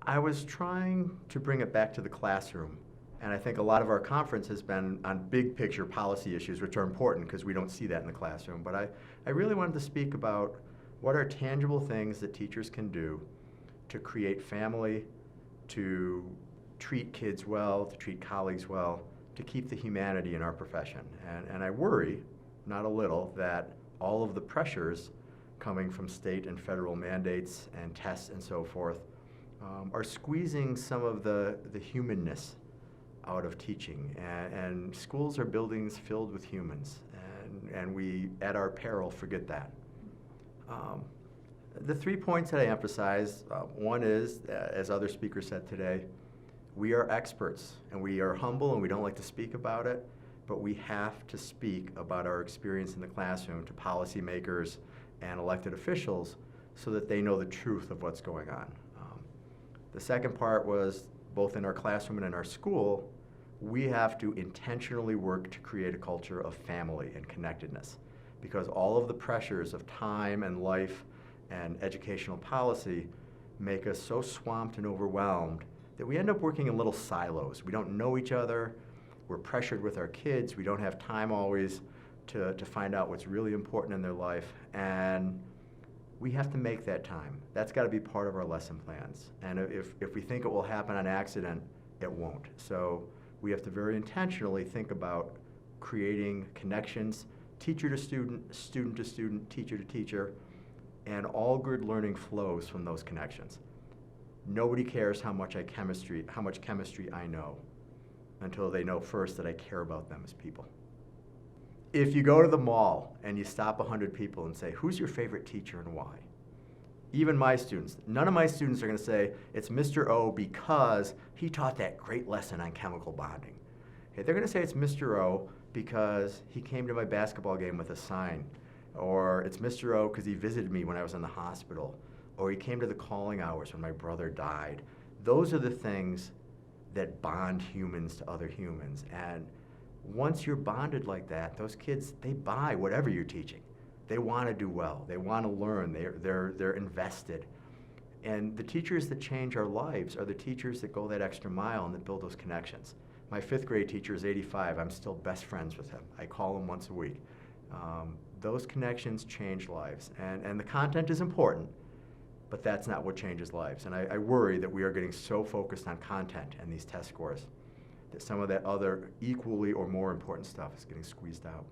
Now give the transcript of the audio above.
I was trying to bring it back to the classroom, and I think a lot of our conference has been on big picture policy issues, which are important because we don't see that in the classroom. But I really wanted to speak about what are tangible things that teachers can do to create family, to treat kids well, to treat colleagues well, to keep the humanity in our profession. And I worry, not a little, that all of the pressures coming from state and federal mandates and tests and so forth are squeezing some of the humanness out of teaching. And schools are buildings filled with humans, and we, at our peril, forget that. The 3 points that I emphasize, one is, as other speakers said today, we are experts, and we are humble, and we don't like to speak about it, but we have to speak about our experience in the classroom to policymakers and elected officials so that they know the truth of what's going on. The second part was, both in our classroom and in our school, we have to intentionally work to create a culture of family and connectedness, because all of the pressures of time and life and educational policy make us so swamped and overwhelmed that we end up working in little silos. We don't know each other, we're pressured with our kids, we don't have time always to find out what's really important in their life, and we have to make that time. That's got to be part of our lesson plans. And if we think it will happen on accident, it won't. So we have to very intentionally think about creating connections, teacher to student, student to student, teacher to teacher, and all good learning flows from those connections. Nobody cares how much chemistry I know until they know first that I care about them as people. If you go to the mall and you stop 100 people and say, who's your favorite teacher and why? Even my students, none of my students are going to say, it's Mr. O because he taught that great lesson on chemical bonding. Okay, they're going to say it's Mr. O because he came to my basketball game with a sign, or it's Mr. O because he visited me when I was in the hospital, or he came to the calling hours when my brother died. Those are the things that bond humans to other humans. And once you're bonded like that, those kids, they buy whatever you're teaching. They want to do well. They want to learn. They're invested. And the teachers that change our lives are the teachers that go that extra mile and that build those connections. My 5th grade teacher is 85. I'm still best friends with him. I call him once a week. Those connections change lives. And the content is important, but that's not what changes lives. And I worry that we are getting so focused on content and these test scores that some of that other equally or more important stuff is getting squeezed out.